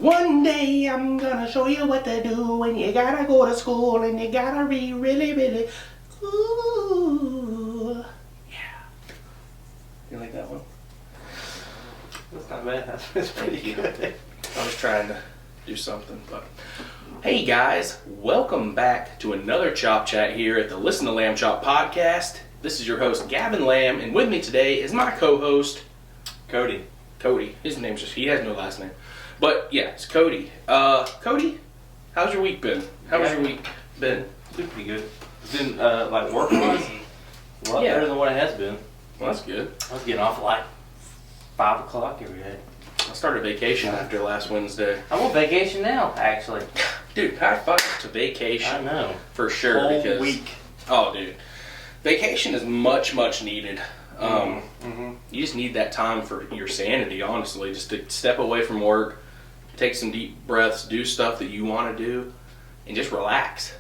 One day I'm gonna show you what to do, and you gotta go to school, and you gotta be really, really cool. Yeah. You like that one? That's not bad. That's pretty good. I was trying to do something, but... Hey guys, welcome back to another Chop Chat here at the Listen to Lamb Chop podcast. This is your host, Gavin Lamb, and with me today is my co-host... Cody. His name's just... He has no last name. But, yeah, it's Cody. Cody, how's your week been? How's your week been? It's been pretty good. It's been, like, work-wise, a lot better than what it has been. Well, that's good. I was getting off at, like, 5 o'clock every day. I started vacation after last Wednesday. I'm on vacation now, actually. Dude, high five to vacation. I know. For sure. Whole because, week. Oh, dude. Vacation is much, much needed. You just need that time for your sanity, honestly. Just to step away from work, take some deep breaths, do stuff that you want to do, and just relax.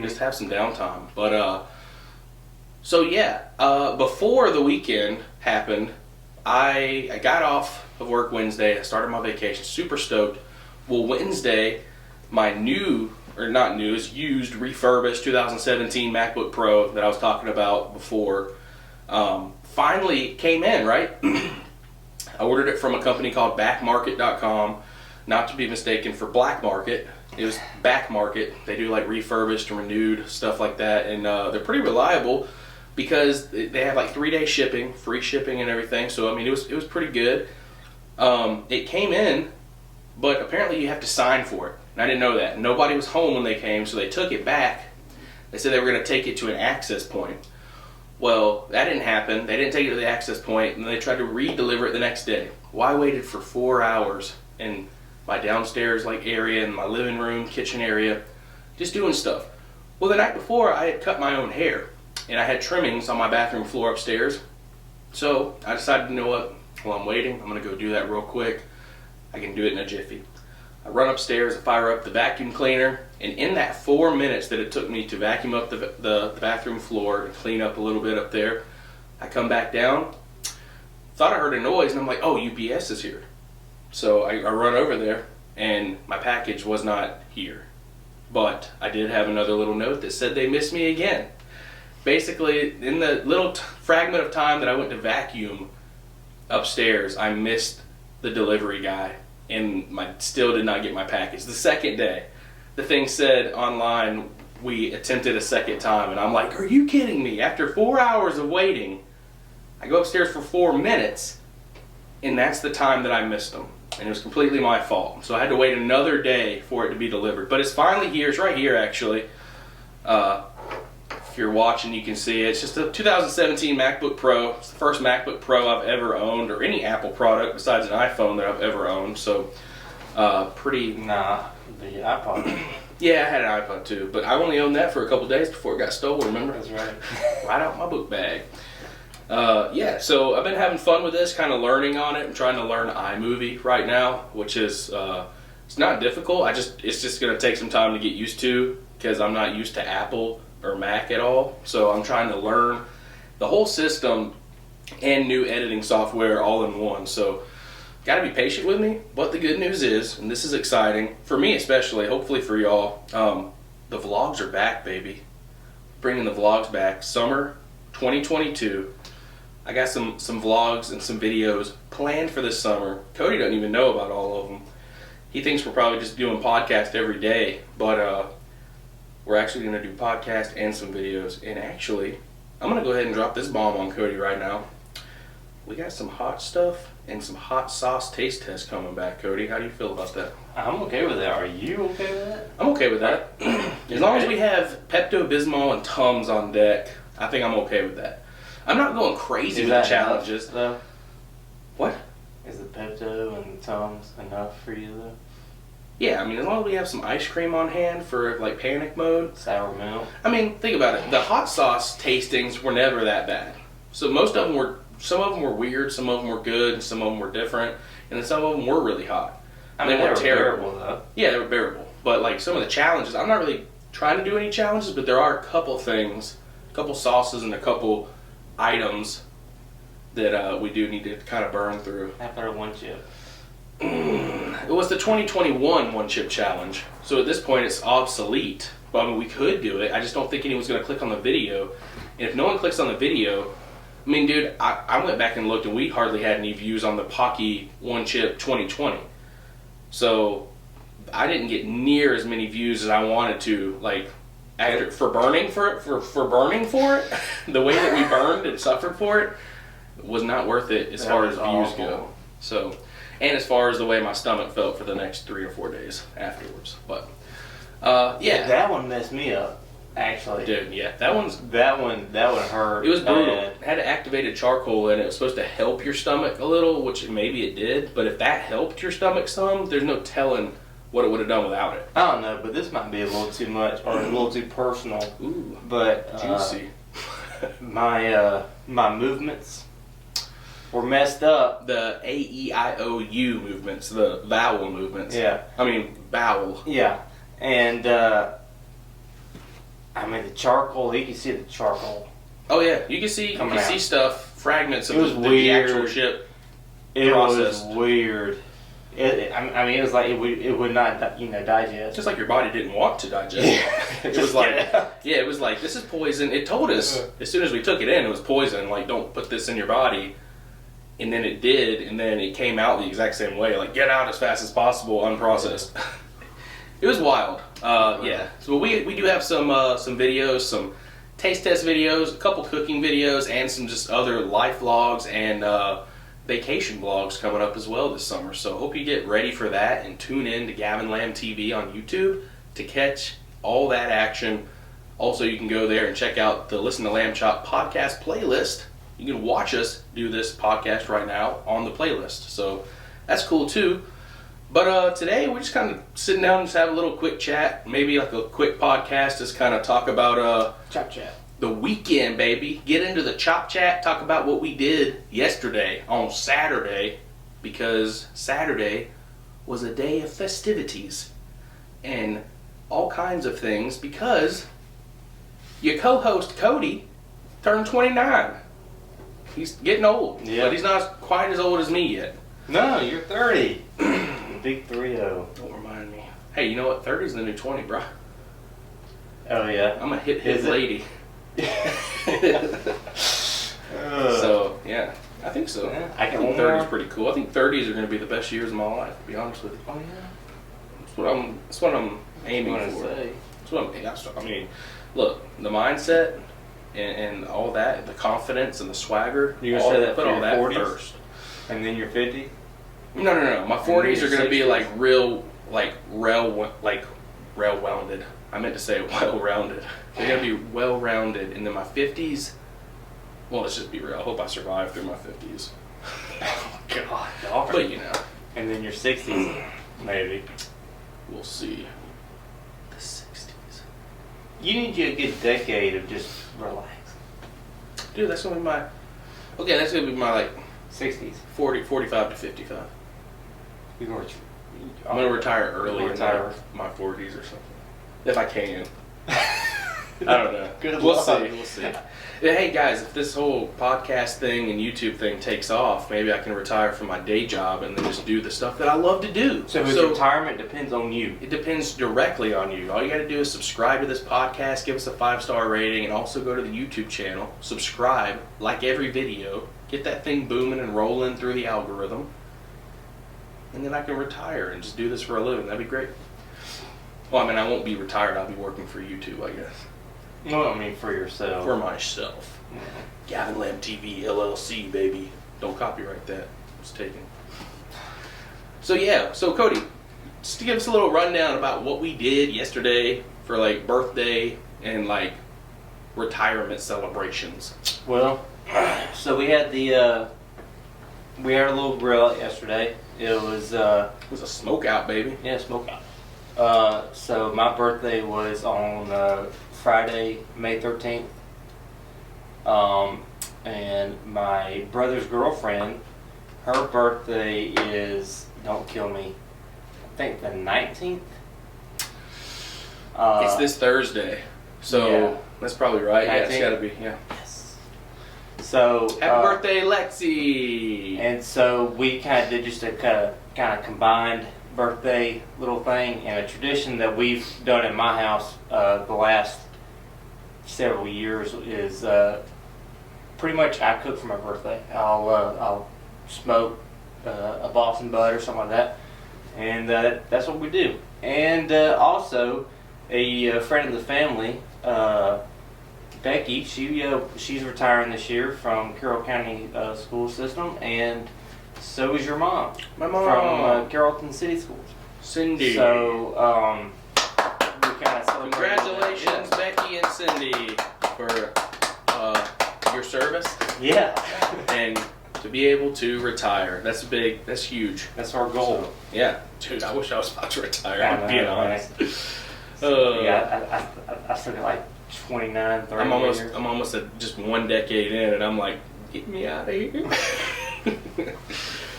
Just have some downtime. But, so yeah, before the weekend happened, I got off of work Wednesday. I started my vacation, super stoked. Well, Wednesday, my new, or not new, it's used, refurbished 2017 MacBook Pro that I was talking about before, finally came in, right? I ordered it from a company called backmarket.com, not to be mistaken for Black Market. It was Back Market. They do like refurbished and renewed, stuff like that, and they're pretty reliable because they have like 3-day shipping, free shipping and everything, so I mean it was pretty good. It came in, but apparently you have to sign for it, and I didn't know that. Nobody was home when they came, so they took it back. They said they were going to take it to an access point. Well, that didn't happen. They didn't take it to the access point, and they tried to re-deliver it the next day. Well, I waited for 4 hours in my downstairs like area, in my living room, kitchen area, just doing stuff. Well, the night before, I had cut my own hair, and I had trimmings on my bathroom floor upstairs. So I decided, you know what, while I'm waiting, I'm going to go do that real quick. I can do it in a jiffy. I run upstairs, I fire up the vacuum cleaner, and in that 4 minutes that it took me to vacuum up the bathroom floor and clean up a little bit up there, I come back down, thought I heard a noise, and I'm like, oh, UPS is here. So I run over there, and my package was not here. But I did have another little note that said they missed me again. Basically, in the little fragment of time that I went to vacuum upstairs, I missed the delivery guy, and still did not get my package. The second day, the thing said online, we attempted a second time, and I'm like, are you kidding me? After 4 hours of waiting, I go upstairs for 4 minutes, and that's the time that I missed them. And it was completely my fault. So I had to wait another day for it to be delivered. But it's finally here. It's right here, actually. If you're watching, you can see it. It's just a 2017 MacBook Pro. It's the first MacBook Pro I've ever owned, or any Apple product besides an iPhone that I've ever owned. So, pretty... Nah, the iPod. Yeah, I had an iPod too, but I only owned that for a couple days before it got stolen, remember? That's right. Right out my book bag. Yeah, so I've been having fun with this, kind of learning on it. I'm trying to learn iMovie right now, which is, it's not difficult. It's just going to take some time to get used to, because I'm not used to Apple or Mac at all. So I'm trying to learn the whole system and new editing software all in one. So got to be patient with me. But the good news is, and this is exciting, for me especially, hopefully for y'all, the vlogs are back, baby. Bringing the vlogs back. Summer 2022. I got some vlogs and some videos planned for this summer. Cody doesn't even know about all of them. He thinks we're probably just doing podcast every day, but we're actually going to do podcast and some videos. And actually, I'm going to go ahead and drop this bomb on Cody right now. We got some hot stuff and some hot sauce taste tests coming back, Cody. How do you feel about that? I'm okay with that. Are you okay with that? I'm okay with that. As long as we have Pepto-Bismol and Tums on deck, I think I'm okay with that. I'm not going crazy with the challenges. Though? What? Is the Pepto and Tums enough for you though? Yeah, I mean, as long as we have some ice cream on hand for like panic mode. Sour milk. I mean, think about it. The hot sauce tastings were never that bad. So some of them were weird, some of them were good, and some of them were different, and then some of them were really hot. I mean, they were terrible though. Yeah, they were bearable. But like some of the challenges, I'm not really trying to do any challenges, but there are a couple things, a couple sauces and a couple items that we do need to kind of burn through. How about one chip? It was the 2021 one chip challenge. So at this point, it's obsolete. But I mean, we could do it. I just don't think anyone's going to click on the video. And if no one clicks on the video, I mean, dude, I went back and looked, and we hardly had any views on the Pocky one chip 2020. So I didn't get near as many views as I wanted to. Like, for burning for it, the way that we burned and suffered for it was not worth it as far as views go. So, and as far as the way my stomach felt for the next 3 or 4 days afterwards. But yeah, that one messed me up. Actually, dude, yeah, that one hurt. It was brutal. It had activated charcoal in it. It was supposed to help your stomach a little, which maybe it did. But if that helped your stomach some, there's no telling what it would have done without it. I don't know, but this might be a little too much or a little too personal. Ooh, but juicy. my movements were messed up. The A-E-I-O-U movements, the vowel movements. Yeah. I mean, vowel. Yeah. And, I mean, the charcoal, you can see the charcoal. Oh, yeah. You can see stuff, fragments of the actual chip. It was weird. I mean, it was like it would not, digest. Just like your body didn't want to digest it. It was like, yeah, it was like, this is poison. It told us, as soon as we took it in, it was poison. Like, don't put this in your body. And then it did, and then it came out the exact same way. Like, get out as fast as possible, unprocessed. It was wild. Yeah. So we do have some videos, some taste test videos, a couple cooking videos, and some just other life vlogs and vacation vlogs coming up as well this summer. So hope you get ready for that and tune in to Gavin Lamb TV on YouTube to catch all that action. Also, you can go there and check out the Listen to Lamb Chop podcast playlist. You can watch us do this podcast right now on the playlist. So that's cool too. But today we're just kind of sitting down and just have a little quick chat, maybe like a quick podcast, just kind of talk about Chop chat. The weekend, baby. Get into the chop chat, talk about what we did yesterday on Saturday, because Saturday was a day of festivities and all kinds of things, because your co-host Cody turned 29. He's getting old, but he's not quite as old as me yet. No, you're 30. Big 3-0. Don't remind me. Hey, you know what? 30's the new 20, bro. Oh, yeah? I'm a hit lady. So, yeah. I think so. Yeah, I think 30's pretty cool. I think 30s are going to be the best years of my life, to be honest with you. Oh, yeah? That's what I'm aiming for. That's what I mean, look, the mindset and all that, the confidence and the swagger. You're going to say that put for all your that 40s? first. And then you're 50? No. My 40s are going to be 60s? like real, like rail-wounded. I meant to say well-rounded. They're going to be well-rounded. And then my 50s, well, let's just be real. I hope I survive through my 50s. Oh, God. But, you know. And then your 60s, maybe. We'll see. The 60s. You need a good decade of just relax. Dude, that's going to be my... Okay, that's going to be my, like... 60s. 45 to 55. I'm going to retire early in my 40s or something. If I can. I don't know. We'll see. Hey guys, if this whole podcast thing and YouTube thing takes off, maybe I can retire from my day job and then just do the stuff that I love to do. So retirement depends on you. It depends directly on you. All you got to do is subscribe to this podcast, give us a 5-star rating, and also go to the YouTube channel, subscribe, like every video, get that thing booming and rolling through the algorithm, and then I can retire and just do this for a living. That'd be great. Well, I mean, I won't be retired. I'll be working for YouTube, I guess. No, I mean for yourself. For myself. Yeah. Gavin Lamb TV, LLC, baby. Don't copyright that. It's taken. So, yeah. So, Cody, just to give us a little rundown about what we did yesterday for, like, birthday and, like, retirement celebrations. Well, so we had a little grill out yesterday. It was a smoke out, baby. Yeah, smoke out. So my birthday was on Friday, May 13th. And my brother's girlfriend, her birthday is, don't kill me, I think the 19th. It's this Thursday. So yeah. That's probably right. Yeah, it's gotta be, yeah. Yes. So happy birthday, Lexi! And so we kind of did just a kind of kind of combined birthday little thing, and a tradition that we've done in my house the last several years is pretty much I cook for my birthday. I'll smoke a Boston Bud or something like that, and that's what we do. And also, a friend of the family, Becky, she's retiring this year from Carroll County school system, and so is your mom. My mom from Carrollton City Schools. Cindy. So we kind of celebrate. Congratulations, Becky and Cindy, for your service. Yeah. And to be able to retire. That's big. That's huge. That's our goal. So, yeah. Dude, I wish I was about to retire. I'm being honest. Yeah, I still got like 29, 30 years. I'm almost at just one decade in, and I'm like, get me out of here.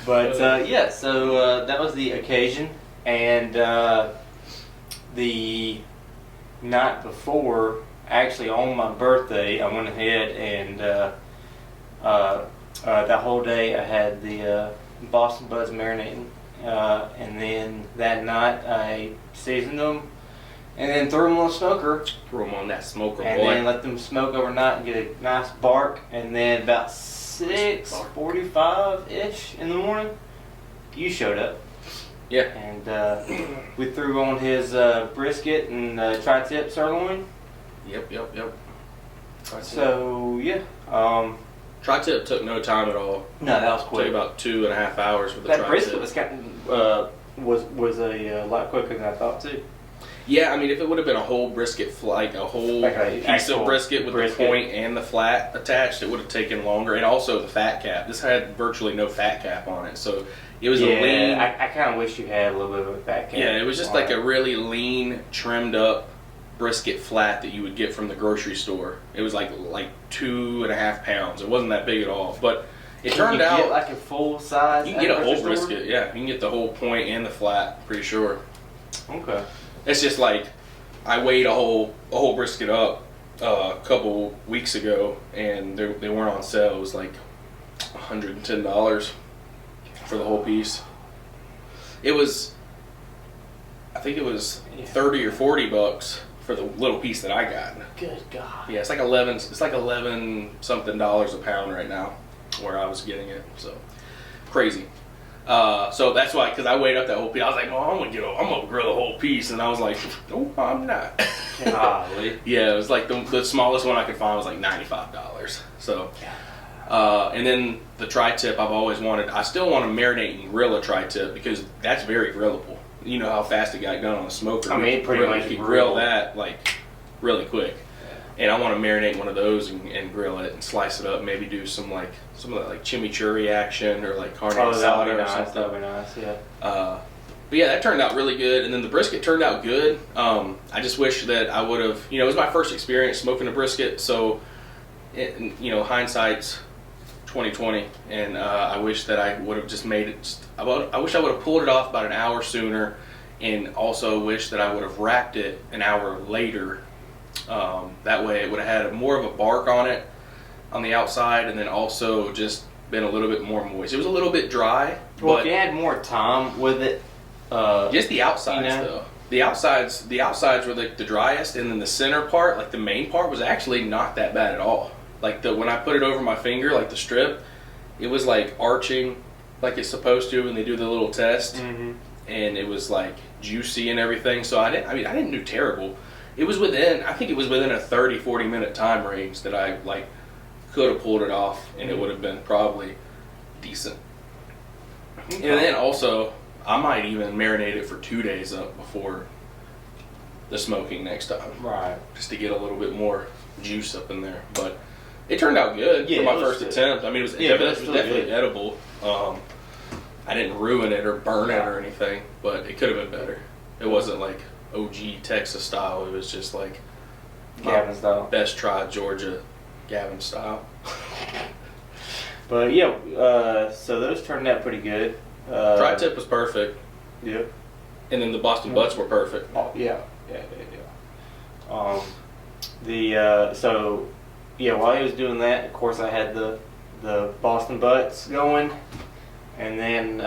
But yeah, so that was the occasion, and the night before, actually on my birthday, I went ahead and that whole day I had the Boston Buds marinating, and then that night I seasoned them, and then threw them on the smoker. Throw them on that smoker, and boy. then let them smoke overnight and get a nice bark, and then about 6:45-ish in the morning, you showed up. Yeah. And we threw on his brisket and tri-tip sirloin. Yep. So, yeah. Tri-tip took no time at all. No, that was Took quick. about 2.5 hours with the That tri-tip. brisket was a lot quicker than I thought, too. Yeah, I mean, if it would have been a whole brisket, like a whole Like a piece actual of brisket with brisket. the point and the flat attached, it would have taken longer. And also the fat cap. This had virtually no fat cap on it, so it was a lean. Yeah, I kind of wish you had a little bit of a fat cap. Yeah, it was just like a really lean, trimmed up brisket flat that you would get from the grocery store. It was like 2.5 pounds. It wasn't that big at all, but it turned out Get like a full size. you can get a whole brisket. Yeah, you can get the whole point and the flat. Pretty sure. Okay. It's just like I weighed a whole brisket up a couple weeks ago, and they weren't on sale. It was like $110 for the whole piece. It was, I think it was 30 or 40 bucks for the little piece that I got. Good God. Yeah, it's like 11. It's like 11 something dollars a pound right now, where I was getting it. So crazy. So that's why, because I weighed up that whole piece. I was like, "Well, I'm gonna grill the whole piece," and I was like, "No, I'm not." Golly. Yeah, it was like the smallest one I could find was like $95. So, and then the tri-tip I've always wanted. I still want to marinate and grill a tri-tip because that's very grillable. You know how fast it got done on the smoker. I mean, pretty much you can grill. grill that like really quick. And I want to marinate one of those and grill it and slice it up. Maybe do some of that like chimichurri action or like carne asada that would be or nice. something. That would be nice. Yeah. But yeah, that turned out really good. And then the brisket turned out good. I just wish that I would have. It was my first experience smoking a brisket, so hindsight's 2020, and I wish that I would have just made it. I wish I would have pulled it off about an hour sooner, and also wish that I would have wrapped it an hour later. That way it would have had more of a bark on it on the outside, and then also just been a little bit more moist. It was a little bit dry, Well, but if you had more time with it, just the outsides though. The outsides were like the driest, and then the center part, like the main part, was actually not that bad at all. Like when I put it over my finger, like the strip, it was like arching like it's supposed to when they do the little test, and it was like juicy and everything. So I didn't do terrible. I think it was within a 30-40 minute time range that I like could have pulled it off, and it would have been probably decent. Okay. And then also, I might even marinate it for 2 days up before the smoking next time. Right. Just to get a little bit more juice up in there. But it turned out good for my first attempt. I mean, it was definitely edible. I didn't ruin it or burn it or anything, but it could have been better. It wasn't like OG Texas style. It was just like Gavin style. Best try Georgia Gavin style. But yeah, so those turned out pretty good. Tri-tip was perfect. Yep. And then the Boston Butts were perfect. Oh yeah. So yeah, while he was doing that, of course I had the Boston Butts going, and then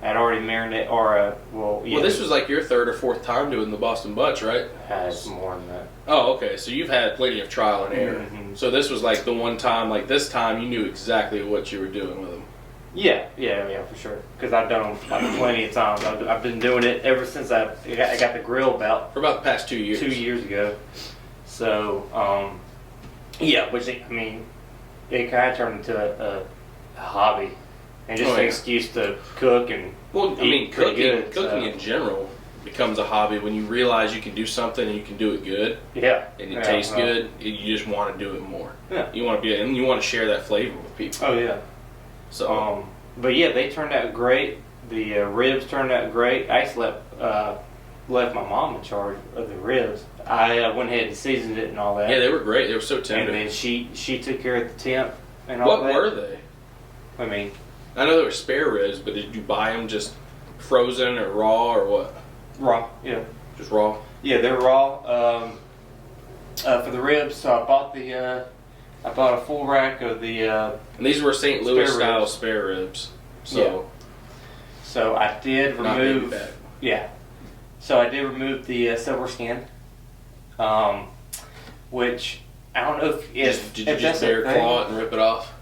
I'd already marinated, well, this was like your third or fourth time doing the Boston Butts, right? It's more than that. Oh, okay. So you've had plenty of trial and error. Mm-hmm. So this was like the one time, like this time, you knew exactly what you were doing with them. Yeah, for sure. Because I've done them like plenty of times. I've been doing it ever since I got the grill about For about the past 2 years. 2 years ago. So, yeah, which I mean, it kind of turned into a hobby and just an excuse to cook and Well, I mean, good, cooking in general becomes a hobby when you realize you can do something and you can do it good. Yeah, and it tastes good. You just want to do it more. Yeah, you want to be, and you want to share that flavor with people. Oh yeah. So, but yeah, they turned out great. The ribs turned out great. I actually left my mom in charge of the ribs. I went ahead and seasoned it and all that. Yeah, they were great. They were so tender. And then she took care of the temp and all that. What were they? I mean, I know they were spare ribs, but did you buy them just frozen or raw or what? Raw, yeah. Just raw? Yeah, they're raw. For the ribs, so I bought a full rack of the. And these were St. Louis style spare ribs. So. Yeah. So I did remove. Yeah. So I did remove the silver skin, which I don't know if did you just bare claw it and rip it off?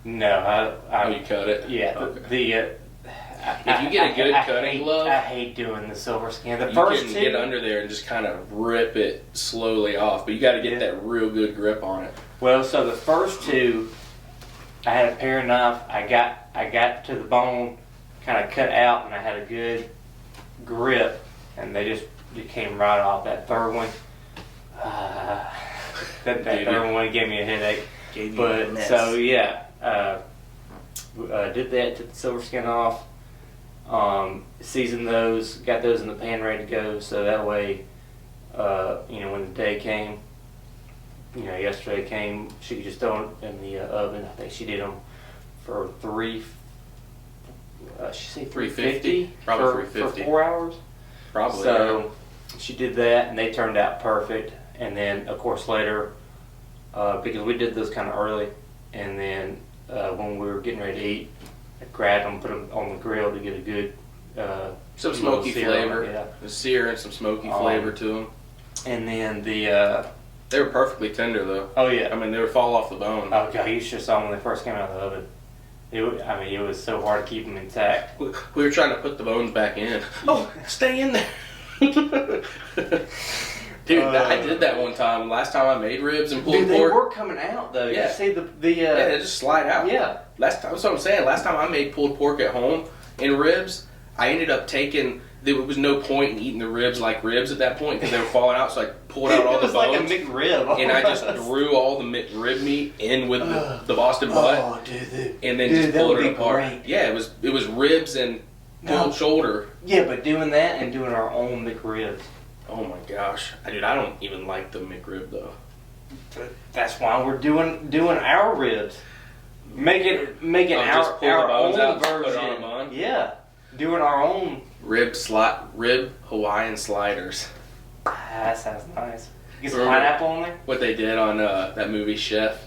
No, Oh, you cut it? Yeah. Okay. If you get a good cutting glove, I hate doing the silver skin. The you first can two, get under there and just kind of rip it slowly off, but you got to get that real good grip on it. Well, so the first two, I had a paring knife. I got to the bone, kind of cut out, and I had a good grip, and they just came right off. That third one, that third one gave me a headache. But so yeah, did that, took the silver skin off, seasoned those, got those in the pan ready to go, so that way, when the day came, yesterday came, she could just throw them in the oven. I think she did them for she said 350? Probably 350. For 4 hours? Probably. So she did that, and they turned out perfect. And then, of course, later, because we did those kind of early, and then when we were getting ready to eat, I grabbed them, put them on the grill to get a good some smoky flavor. Yeah. The sear and some smoky flavor to them. And then they were perfectly tender though. Oh yeah. I mean, they would fall off the bone. Oh god, you should have saw them when they first came out of the oven. It was so hard to keep them intact. We were trying to put the bones back in. Oh, stay in there. Dude, I did that one time. Last time I made ribs and pulled pork. They were coming out though. Yeah. You see yeah, they just slide out. Yeah. That's what I'm saying. Last time I made pulled pork at home and ribs, I ended up taking. There was no point in eating the ribs like ribs at that point because they were falling out. So I pulled out all the bones. It was like a McRib. And I just threw all the rib meat in with the Boston butt. Oh, dude. And then just pulled it apart. Great. Yeah, it was ribs and pulled shoulder. Yeah, but doing that and doing our own McRibs. Oh my gosh, dude! I don't even like the McRib though. That's why we're doing our ribs. Making our own version. Yeah, doing our own rib Hawaiian sliders. That sounds nice. Get some pineapple on there. What they did on that movie Chef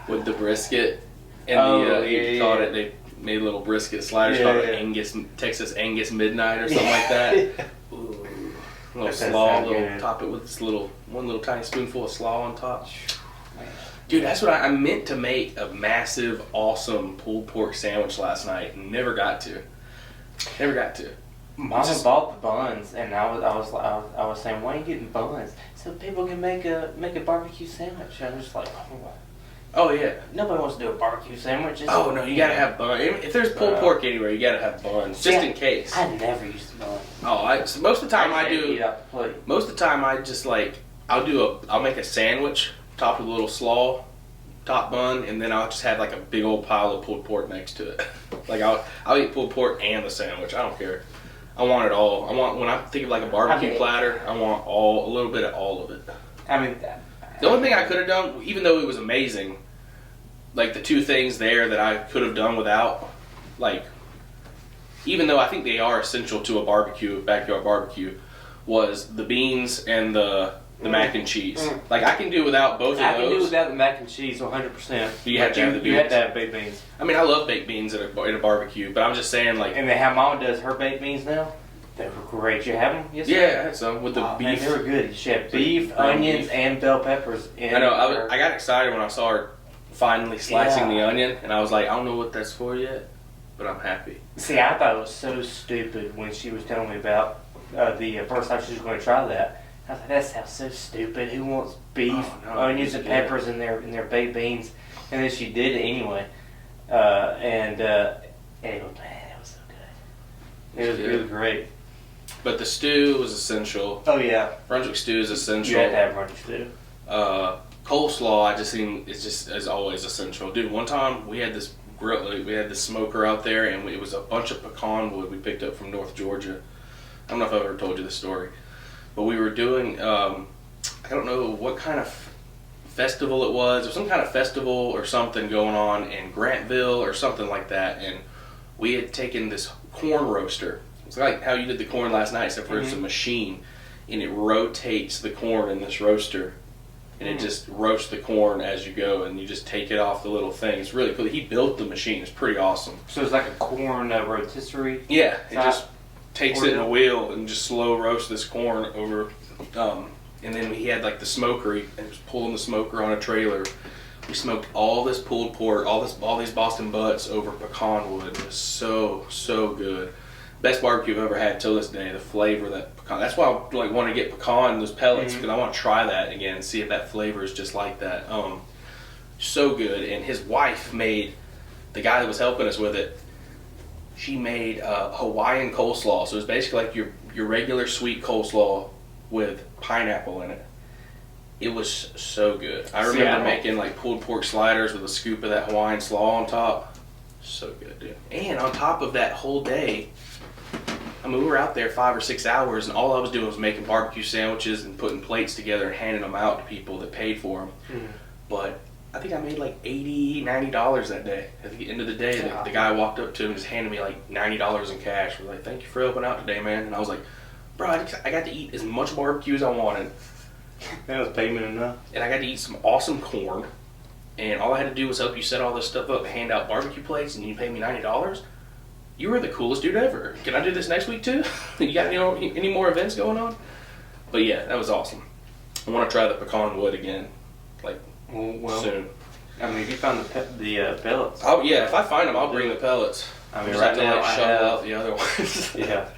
with the brisket and they made little brisket sliders called Texas Angus Midnight or something like that. Ooh. A little slaw, top it with this one little tiny spoonful of slaw on top. Dude, that's what I meant to make a massive, awesome pulled pork sandwich last night and never got to. Mama bought the buns, and I was saying, why are you getting buns? So people can make a barbecue sandwich. I'm just like, oh yeah, nobody wants to do a barbecue sandwich. Oh no, you gotta have buns. If there's pulled pork anywhere, you gotta have buns just in case. I never used to bun. Oh, so most of the time I do. Eat out the plate. Most of the time I just I'll make a sandwich topped with a little slaw top bun, and then I'll just have like a big old pile of pulled pork next to it. Like I'll eat pulled pork and the sandwich. I don't care. I want it all. When I think of like a barbecue platter, I want a little bit of all of it. I mean, the only thing I could have done, even though it was amazing, like the two things there that I could have done without, like, even though I think they are essential to a backyard barbecue, was the beans and the the mac and cheese. Like I can do without both of those. I can do without the mac and cheese 100%. You have to have the beans. You have to have baked beans. I mean, I love baked beans at a barbecue, but I'm just saying, like. And then how Mama does her baked beans now, they were great. You have them? Yes, yeah, I had some with the beef. Man, they were good. She had beef, onions, and bell peppers. I know. I got excited when I saw her finally slicing the onion, and I was like, I don't know what that's for yet, but I'm happy. See, I thought it was so stupid when she was telling me about the first time she was going to try that. I was like, that sounds so stupid. Who wants beef, onions, and peppers in their baked beans? And then she did it anyway. And it was, man, it was so good. It was great. But the stew was essential. Oh, yeah. Brunswick stew is essential. You have to have Brunswick stew. Coleslaw, I just think it's just as always essential. Dude, one time we had this this smoker out there, and it was a bunch of pecan wood we picked up from North Georgia. I don't know if I've ever told you this story. But we were doing, I don't know what kind of festival it was. There was some kind of festival or something going on in Grantville or something like that. And we had taken this corn roaster. It's like how you did the corn last night, except for it's a machine. And it rotates the corn in this roaster. And it just roasts the corn as you go. And you just take it off the little thing. It's really cool. He built the machine. It's pretty awesome. So it's like a corn rotisserie? Yeah. It just takes it in a wheel and just slow roast this corn over, and then he had like the smoker. He was pulling the smoker on a trailer. We smoked all this pulled pork, all these Boston butts over pecan wood. It was so good. Best barbecue I've ever had till this day. The flavor of that pecan. That's why I like want to get pecan those pellets because I want to try that again and see if that flavor is just like that. So good. And his wife made, the guy that was helping us with it, she made Hawaiian coleslaw. So it's basically like your regular sweet coleslaw with pineapple in it. It was so good. I remember making like pulled pork sliders with a scoop of that Hawaiian slaw on top. So good, dude. And on top of that whole day, I mean, we were out there 5 or 6 hours, and all I was doing was making barbecue sandwiches and putting plates together and handing them out to people that paid for them. But I think I made like $80, $90 that day. At the end of the day, the guy walked up to me and just handed me like $90 in cash. We're like, thank you for helping out today, man. And I was like, bro, I got to eat as much barbecue as I wanted. That was payment enough. And I got to eat some awesome corn. And all I had to do was help you set all this stuff up and hand out barbecue plates, and you pay me $90. You were the coolest dude ever. Can I do this next week too? You got any more events going on? But yeah, that was awesome. I want to try the pecan wood again, like soon. I mean, if you found the pellets. Oh yeah, if I find them, I'll bring the pellets. I mean, right now I shovel out the other ones. Yeah.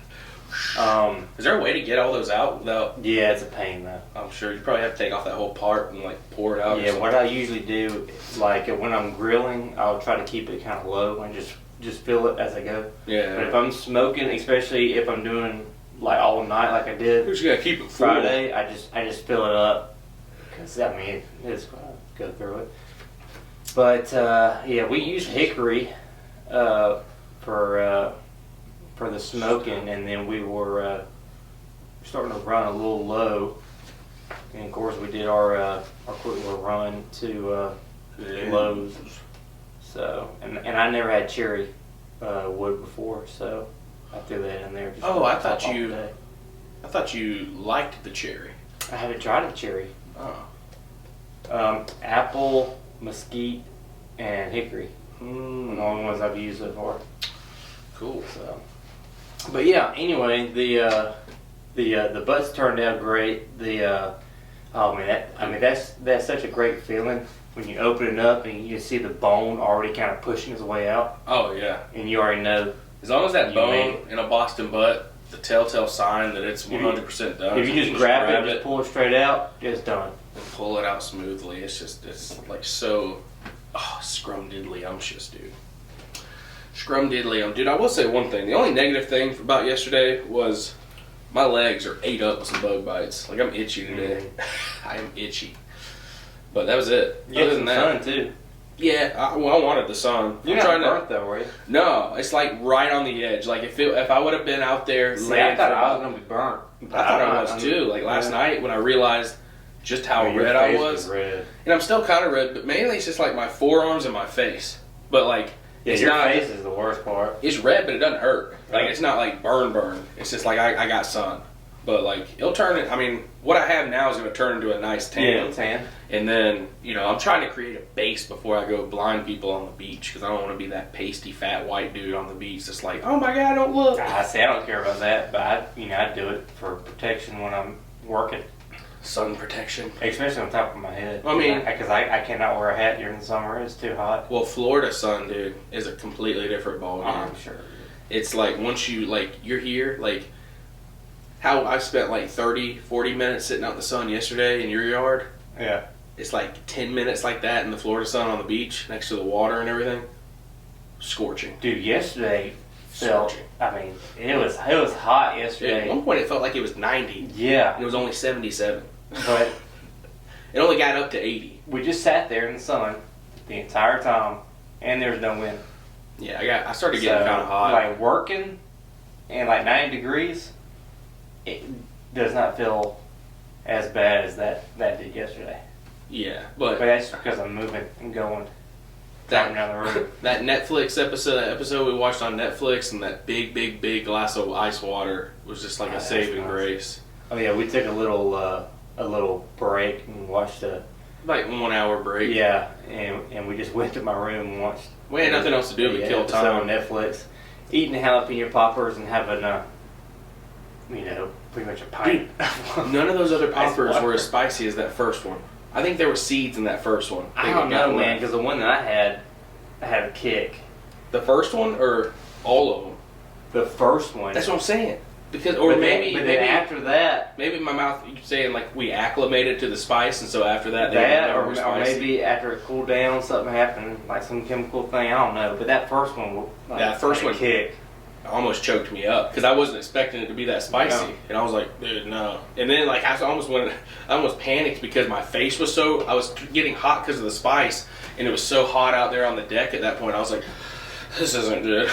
Is there a way to get all those out without? Yeah, it's a pain though. I'm sure you probably have to take off that whole part and like pour it out. Yeah, what I usually do, like when I'm grilling, I'll try to keep it kind of low and just fill it as I go. Yeah. But if I'm smoking, especially if I'm doing like all night, like I did, you're just gonna keep it full. Friday, I just fill it up because I mean it's gonna go through it. But yeah, we use hickory for the smoking, and then we were starting to run a little low, and of course we did our quick little run to Lowe's. So and I never had cherry wood before, so I threw that in there. Oh, I thought you liked the cherry. I haven't tried the cherry. Oh. Apple, mesquite, and hickory. The only ones I've used so far. Cool. So, but yeah. Anyway, the butts turned out great. Oh man, that's such a great feeling when you open it up and you see the bone already kind of pushing its way out. Oh yeah. And you already know. As long as that bone in a Boston butt, the telltale sign that it's 100% done. If you just grab it, just pull it straight out, it's done. And pull it out smoothly. It's like so scrumdiddly-umptious, dude. Scrumdiddly-umptious. Dude, I will say one thing. The only negative thing about yesterday was my legs are ate up with some bug bites. Like I'm itchy today. I am itchy. But that was it. You had some sun too. Yeah, I wanted the sun. You're not burnt though, were you? No, it's like right on the edge. Like if I would have been out there, I thought I was gonna be burnt. I thought I was too. Like last night when I realized just how red I was, red. And I'm still kind of red, but mainly it's just like my forearms and my face. But like, yeah, your face is the worst part. It's red, but it doesn't hurt. Like it's not like burn. It's just like I got sun. but like it'll turn it. I mean, what I have now is going to turn into a nice tan. Yeah, tan. And then I'm trying to create a base before I go blind people on the beach because I don't want to be that pasty fat white dude on the beach that's like, oh my god, don't look. I say I don't care about that, but I do it for protection when I'm working. Sun protection, especially on top of my head. I mean, because I cannot wear a hat during the summer; it's too hot. Well, Florida sun, dude, is a completely different ball game. I'm sure. It's like once you're here, like how I spent like 30, 40 minutes sitting out in the sun yesterday in your yard. Yeah. It's like 10 minutes like that in the Florida sun on the beach next to the water and everything. Scorching. Dude, yesterday felt. I mean, it was hot yesterday. At one point, it felt like it was 90. Yeah. And it was only 77. But it only got up to 80. We just sat there in the sun the entire time, and there was no wind. Yeah, I started getting kind of hot. Like working, and like 90 degrees, it does not feel as bad as that did yesterday. Yeah, but that's because I'm moving and going down the road. That Netflix episode we watched on Netflix, and that big glass of ice water was just like a saving grace. Oh yeah, we took a little break and watched like 1 hour break. Yeah, and we just went to my room and watched. We had nothing else to do but kill time on Netflix, eating jalapeno poppers and having pretty much a pint. Dude, none of those other poppers were as spicy as that first one. I think there were seeds in that first one. I don't know, man, because the one that I had a kick. The first one or all of them? The first one. That's what I'm saying. Because maybe after that, maybe in my mouth you're saying like we acclimated to the spice, and so after that or maybe after it cooled down, something happened, like some chemical thing. I don't know. But that first one, that first one kick, almost choked me up because I wasn't expecting it to be that spicy, no. And I was like, dude, no. And then like I almost panicked because my face was I was getting hot because of the spice, and it was so hot out there on the deck at that point. I was like, this isn't good.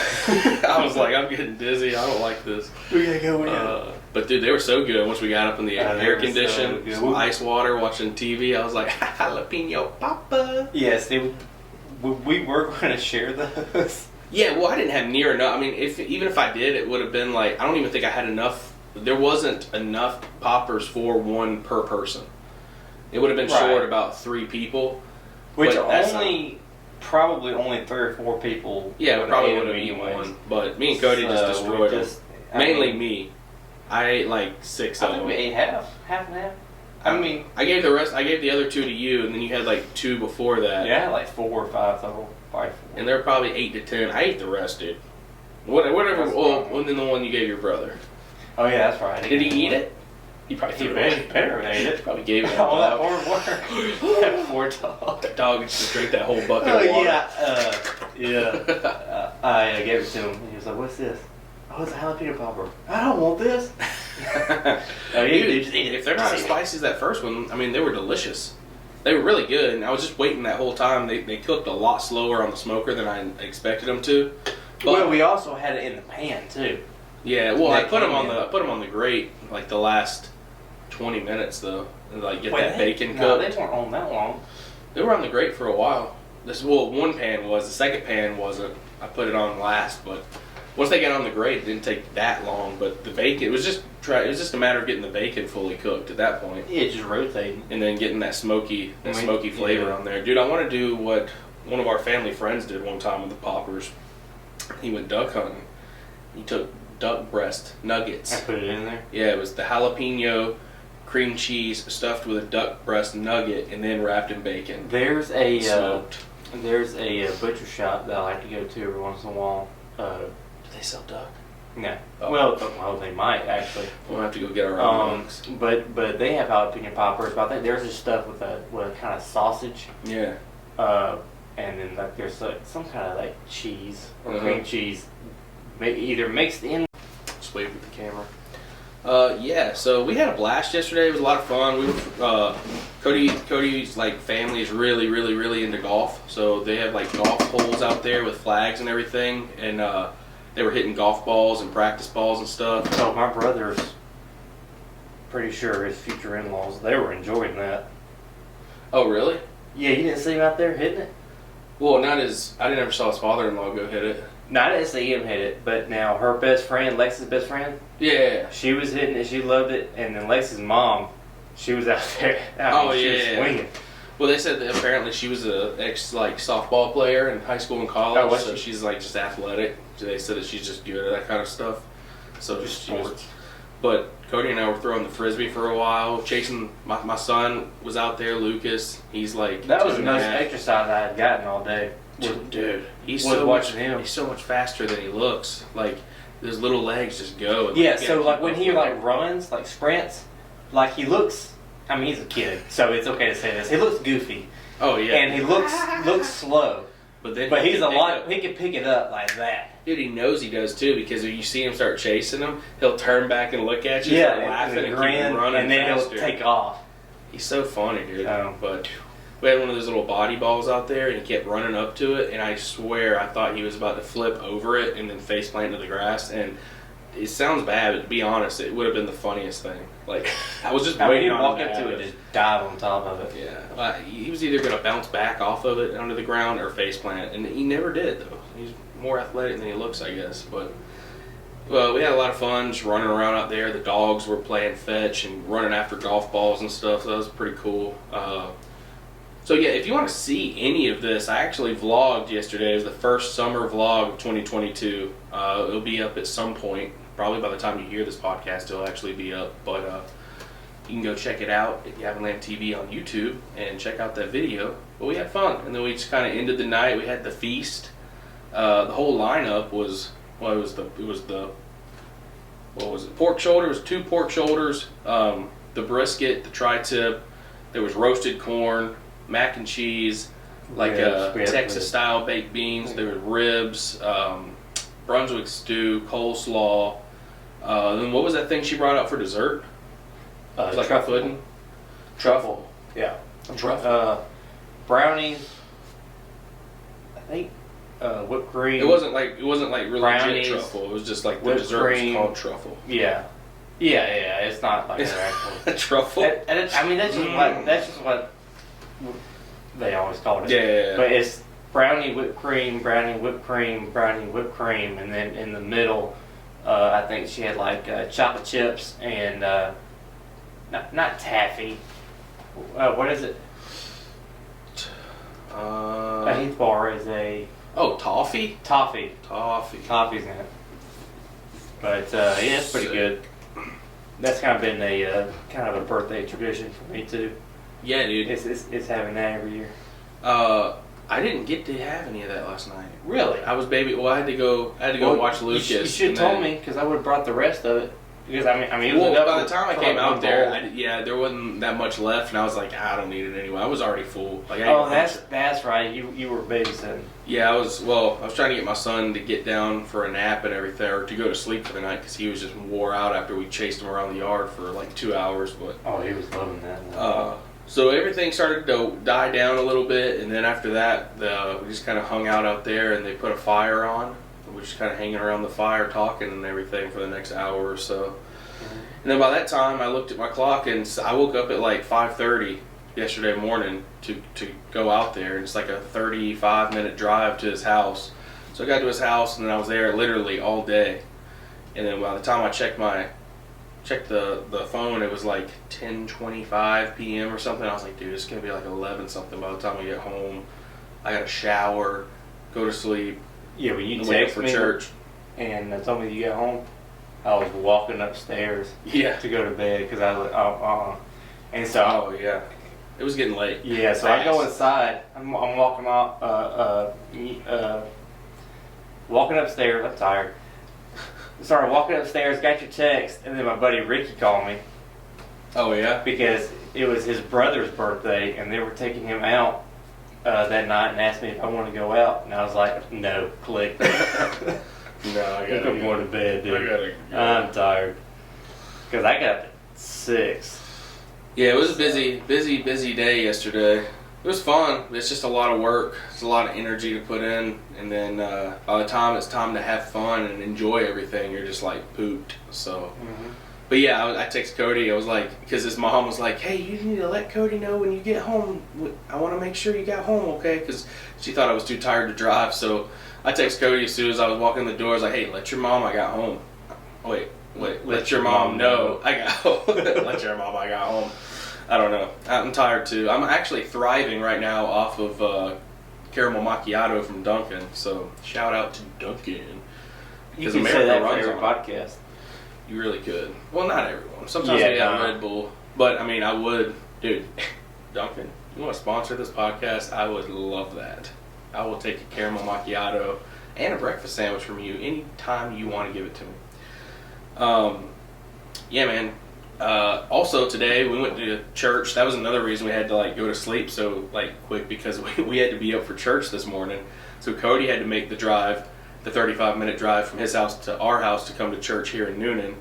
I was like, I'm getting dizzy. I don't like this. We gotta go in. But dude, they were so good once we got up in the air conditioned, some ice water, watching TV. I was like, jalapeno papa. Yes, we were going to share those. Yeah, well, I didn't have near enough. I mean, even if I did, it would have been like, I don't even think I had enough. There wasn't enough poppers for one per person. It would have been short about 3 people. Which probably only 3 or 4 people. Yeah, probably would have eaten one. But me and Cody just destroyed them. Mainly me. I ate like 6 of them. I think we ate half and half. I gave the rest. I gave the other 2 to you, and then you had like 2 before that. Yeah, like 4 or 5 total. And they're probably 8 to 10. I ate the rest, dude. Whatever. And then the one you gave your brother. Oh yeah, that's right. Did he eat it? He probably threw it. Better ate it. Probably gave it. All that hard work. That poor dog. That dog just drank that whole bucket of water. Yeah. I gave it to him. He was like, "What's this?" Oh, it's a jalapeno popper. I don't want this. Dude, if they're not as spicy as that first one, I mean, they were delicious. They were really good, and I was just waiting that whole time. They cooked a lot slower on the smoker than I expected them to. But, well, we also had it in the pan too. Yeah, well, I put them on the grate like the last 20 minutes though, and like get that bacon cooked. No, they weren't on that long. They were on the grate for a while. One pan was. The second pan wasn't. I put it on last, but once they got on the grate, it didn't take that long. But the bacon, it was just a matter of getting the bacon fully cooked at that point. Yeah, just rotating. And then getting that smoky flavor on there. Dude, I want to do what one of our family friends did one time with the poppers. He went duck hunting. He took duck breast nuggets. I put it in there? Yeah, it was the jalapeno cream cheese stuffed with a duck breast nugget and then wrapped in bacon. There's a smoked. There's a butcher shop that I like to go to every once in a while. Do they sell duck? No. Oh. Well, they might actually. We'll have to go get our own ducks. But they have jalapeno poppers. But I think there's just stuff with a kind of sausage. Yeah. And then like there's some kind of like cheese or cream cheese, either mixed in. Just wave with the camera. Yeah, so we had a blast yesterday. It was a lot of fun. We were, Cody's like family is really into golf. So they have like golf holes out there with flags and everything, and they were hitting golf balls and practice balls and stuff. So my brother's pretty sure his future in-laws, they were enjoying that. Oh really? Yeah, you didn't see him out there hitting it? Well, I didn't ever saw his father-in-law go hit it. Not SAM hit it, but now her best friend, Lex's best friend, Yeah. she was hitting it. She loved it, and then Lex's mom, she was out there. She was swinging. Well, they said that apparently she was a softball player in high school and college. Oh, was so she? She's just athletic. So they said that she's just good at that kind of stuff. So Just she was. sports. But Cody and I were throwing the frisbee for a while, chasing. My son was out there, Lucas. He's like That was two the and a most half. exercise I had gotten all day. Dude, he's was so watching much, him. He's so much faster than he looks. Like his little legs just go. And, Yeah, you so gotta like keep when up he with him. runs, sprints, he looks. I mean, he's a kid, so it's okay to say this. He looks goofy, Oh yeah, and he looks slow. But then But he he's can a pick lot. up- He can pick it up like that. Dude, he knows he does too, because if you see him start chasing him, he'll turn back and look at you, Yeah, start laughing, and grin, keep running and then faster. he'll take off. He's so funny, dude. Oh. But we had one of those little body balls out there, and he kept running up to it, and I swear I thought he was about to flip over it and then face plant into the grass. And it sounds bad, but to be honest, it would have been the funniest thing. Like I was just I mean, waiting he'd on walk him up to have it, just dive on top of it. Yeah, he was either going to bounce back off of it onto the ground or face plant, and he never did though. He's more athletic than he looks, I guess. But well, we had a lot of fun just running around out there. The dogs were playing fetch and running after golf balls and stuff. So that was pretty cool. So yeah, if you want to see any of this, I actually vlogged yesterday. It was the first summer vlog of 2022. It'll be up at some point. Probably by the time you hear this podcast, it'll actually be up. But you can go check it out at Gavinland TV on YouTube and check out that video. But we had fun, and then we just kind of ended the night. We had the feast. The whole lineup was what was pork shoulder. It was 2 pork shoulders, the brisket, the tri-tip. There was roasted corn, mac and cheese, Texas style baked beans. There was ribs, Brunswick stew, coleslaw. Then what was that thing she brought out for dessert? It was Truffle. a pudding. Truffle. Yeah. Truffle. Brownies. I think whipped cream. It wasn't like really Brownies, legit truffle. It was just like the whipped dessert was cream. called truffle. Yeah. It's not like an actual. Truffle. I mean, that's just what they always called it. Yeah. But it's brownie whipped cream, brownie whipped cream, brownie whipped cream, and then in the middle, I think she had chocolate chips and not taffy. What is it? A Heath bar is a toffee. toffee. Toffee's in it. But yeah, it's pretty good. That's kind of been a kind of a birthday tradition for me too. Yeah, dude. It's having that every year. I didn't get to have any of that last night. Really? I was baby. Well, I had to go watch Lucas. You should have told me, because I would have brought the rest of it. Because I mean, it was Well, enough by the time I for came like out one there, bowl. there wasn't that much left, and I was like, I don't need it anyway. I was already full. That's right. You were babysitting. Yeah, I was trying to get my son to get down for a nap and everything, or to go to sleep for the night, because he was just wore out after we chased him around the yard for like 2 hours. But Oh, he was loving that. so everything started to die down a little bit, and then after that, we just kind of hung out there, and they put a fire on. We were just kind of hanging around the fire, talking and everything for the next hour or so. And then by that time, I looked at my clock, and I woke up at like 5:30 yesterday morning to go out there. And it's like a 35-minute drive to his house. So I got to his house, and then I was there literally all day. And then by the time I checked the phone, it was like 10:25 p.m. or something. I was like, dude, it's gonna be like 11 something by the time we get home. I got to shower, go to sleep, Yeah, when you and wake up text for me church. and told me you got home, I was walking upstairs Yeah. to go to bed because I was like, And so Oh yeah. It was getting late. yeah, so I go inside. I'm walking out, walking upstairs. I'm tired. Started walking upstairs, got your text, and then my buddy Ricky called me Oh yeah. because it was his brother's birthday, and they were taking him out that night and asked me if I wanted to go out, and I was like, no, click. No, I I'm going to bed, dude. I gotta go. I'm tired because I got up at 6. Yeah, it was a busy day yesterday. It was fun. It's just a lot of work. It's a lot of energy to put in, and then by the time it's time to have fun and enjoy everything, you're just like pooped. So, but yeah, I texted Cody. I was like, because his mom was like, "Hey, you need to let Cody know when you get home. I want to make sure you got home, okay?" Because she thought I was too tired to drive. So I text Cody as soon as I was walking in the door. I was like, hey, let your mom, I got home. Wait, let your mom know I got home. Let your mom, I got home. I don't know. I'm tired too. I'm actually thriving right now off of caramel macchiato from Dunkin'. So shout out to Dunkin'. You can say that for every podcast. You really could. Well, not everyone. Sometimes we have Red Bull. But, I mean, I would. Dude, Duncan, you want to sponsor this podcast? I would love that. I will take a caramel macchiato and a breakfast sandwich from you anytime you want to give it to me. Yeah, man. Also, today we went to church. That was another reason we had to, go to sleep so, quick because we had to be up for church this morning. So, Cody had to make the drive, the 35-minute drive from his house to our house to come to church here in Noonan.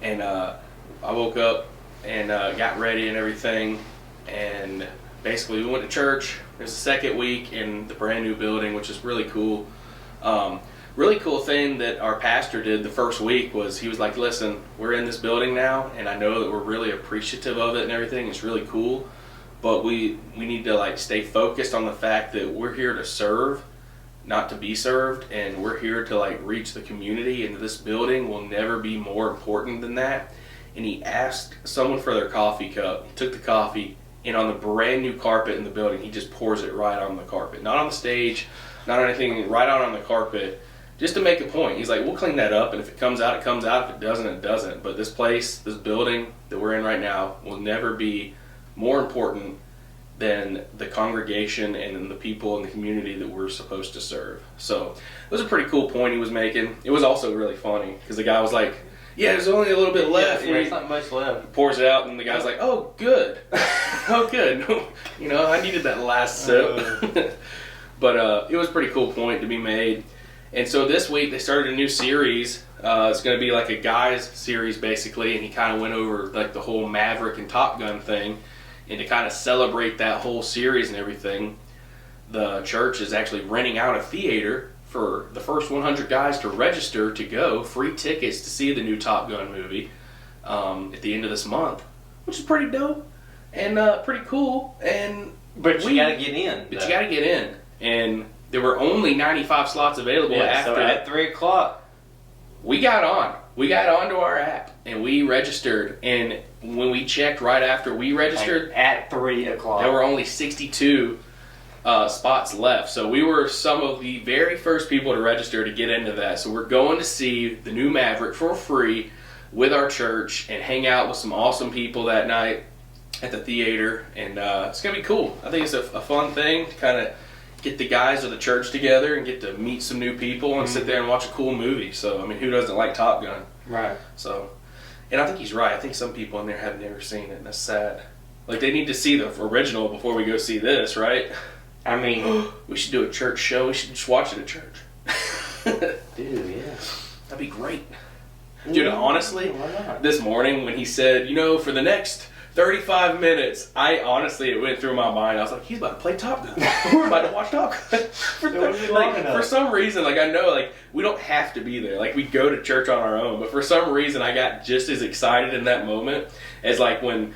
And I woke up and got ready and everything. And basically we went to church. It was the second week in the brand new building, which is really cool. Really cool thing that our pastor did the first week was he was like, listen, we're in this building now, and I know that we're really appreciative of it and everything. It's really cool. But we need to stay focused on the fact that we're here to serve, not to be served, and we're here to reach the community, and this building will never be more important than that. And he asked someone for their coffee cup. He took the coffee, and on the brand new carpet in the building, he just pours it right on the carpet. Not on the stage, not on anything, right out on the carpet, just to make a point. He's like, we'll clean that up, and if it comes out, it comes out. If it doesn't, it doesn't. But this place, this building that we're in right now will never be more important than the congregation and the people in the community that we're supposed to serve. So it was a pretty cool point he was making. It was also really funny because the guy was like, yeah, there's only a little bit left. Yeah, there's not much left. He pours it out, and the guy's like, oh, good. Oh, good. I needed that last sip. But it was a pretty cool point to be made. And so this week they started a new series. It's going to be a guys series basically, and he kind of went over the whole Maverick and Top Gun thing. And to kind of celebrate that whole series and everything, the church is actually renting out a theater for the first 100 guys to register to go, free tickets to see the new Top Gun movie at the end of this month, which is pretty dope and pretty cool. But you got to get in. But you got to get in. And there were only 95 slots available after. So at 3 o'clock. We got on. We got onto our app and we registered. And when we checked right after we registered, at 3 o'clock, there were only 62 spots left. So we were some of the very first people to register to get into that. So we're going to see the new Maverick for free with our church and hang out with some awesome people that night at the theater. And it's going to be cool. I think it's a fun thing to kind of get the guys of the church together and get to meet some new people and sit there and watch a cool movie. So, I mean, who doesn't like Top Gun? Right. So, and I think he's right. I think some people in there have never seen it, and that's sad. They need to see the original before we go see this, right? I mean, we should do a church show. We should just watch it at church. Dude, yeah. That'd be great. Dude, honestly, why not? This morning when he said, for the next 35 minutes, it went through my mind. I was like, he's about to play Top Gun. We're about to watch Top Gun. For some reason, I know, we don't have to be there. We go to church on our own. But for some reason, I got just as excited in that moment as, when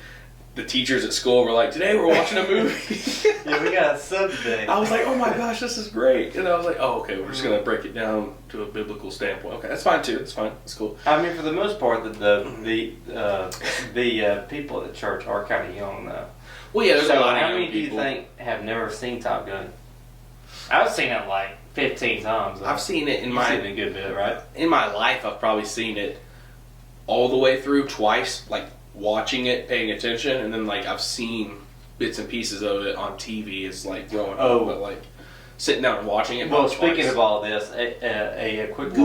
the teachers at school were like, today we're watching a movie. Yeah, we got a sub today. I was like, oh my gosh, this is great. And I was like, oh, okay, we're just going to break it down to a biblical standpoint. Okay, that's fine too. That's fine. That's cool. I mean, for the most part, the people at the church are kind of young, though. Well, yeah, there's a lot of how young many people. do you think have never seen Top Gun? I've seen it 15 times. I've seen it You've seen it a good bit, right? in my life. I've probably seen it all the way through twice, watching it, paying attention, and then I've seen bits and pieces of it on TV as growing up, but sitting down and watching it. Well, speaking of all this, a quick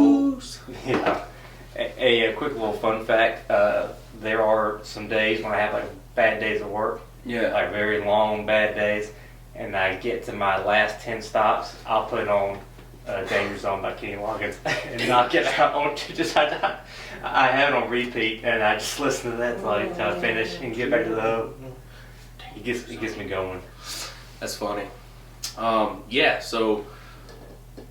a quick little fun fact: there are some days when I have bad days of work, very long bad days, and I get to my last 10 stops, I'll put on Danger Zone by Kenny Loggins and knock it out on I have it on repeat, and I just listen to that till I finish and get back to the hub. It gets me going. That's funny. So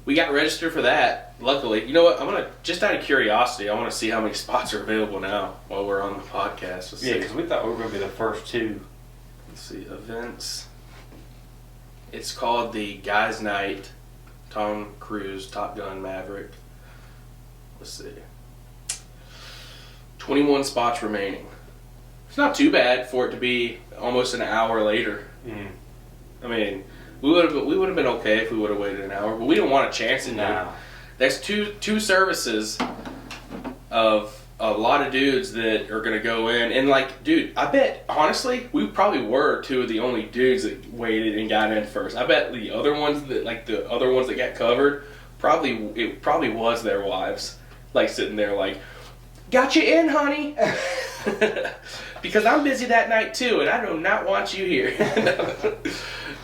we got registered for that. Luckily, you know what? I'm gonna, just out of curiosity, I want to see how many spots are available now while we're on the podcast. Yeah, because we thought we were going to be the first two. Let's see, events. It's called the Guys Night Tom Cruise, Top Gun, Maverick. Let's see. 21 spots remaining. It's not too bad for it to be almost an hour later. I mean, we would have been okay if we would have waited an hour, but we didn't want to chance it. No. That's two services of a lot of dudes that are gonna go in, and like, dude, I bet honestly we probably were two of the only dudes that waited and got in first. I bet the other ones that got covered probably was their wives, like sitting there like, got you in, honey. Because I'm busy that night too, and I do not want you here.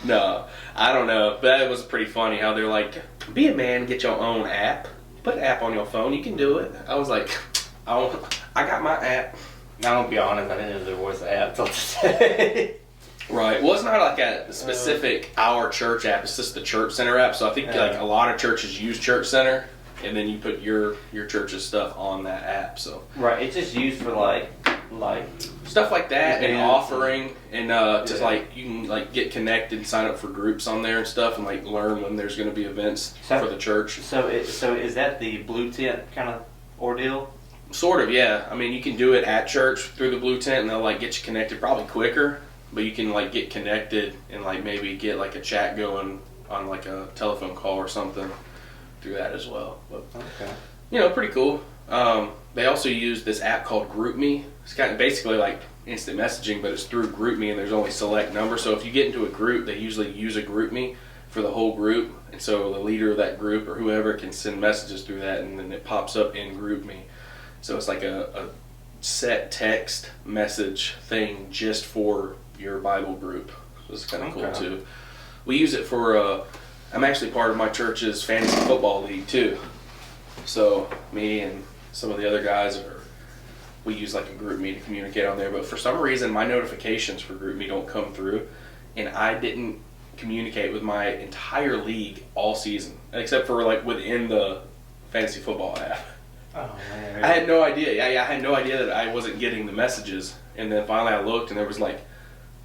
No, I don't know, but it was pretty funny how they're like, be a man, get your own app, put an app on your phone, you can do it. I was like, I got my app. Now, I'll be honest, I didn't know there was an app till today. Right. Well, it's not like a specific our church app. It's just the Church Center app. So I think like a lot of churches use Church Center, and then you put your church's stuff on that app. So right, it's just used for like stuff like that, and offering, and just like you can like get connected, and sign up for groups on there and stuff, and like learn when there's going to be events for the church. So is that the blue tent kind of ordeal? Sort of, yeah. I mean, you can do it at church through the blue tent, and they'll like get you connected probably quicker. But you can like get connected and like maybe get like a chat going on like a telephone call or something through that as well. But pretty cool. They also use this app called GroupMe. It's kind of basically like instant messaging, but it's through GroupMe, and there's only select numbers. So if you get into a group, they usually use a GroupMe for the whole group, and so the leader of that group or whoever can send messages through that, and then it pops up in GroupMe. So it's like a set text message thing just for your Bible group. So it's kind of cool too. We use it for, I'm actually part of my church's fantasy football league too. So me and some of the other guys we use like a GroupMe to communicate on there. But for some reason, my notifications for GroupMe don't come through, and I didn't communicate with my entire league all season, except for like within the fantasy football app. Oh, man. I had no idea. Yeah, I had no idea that I wasn't getting the messages. And then finally I looked, and there was like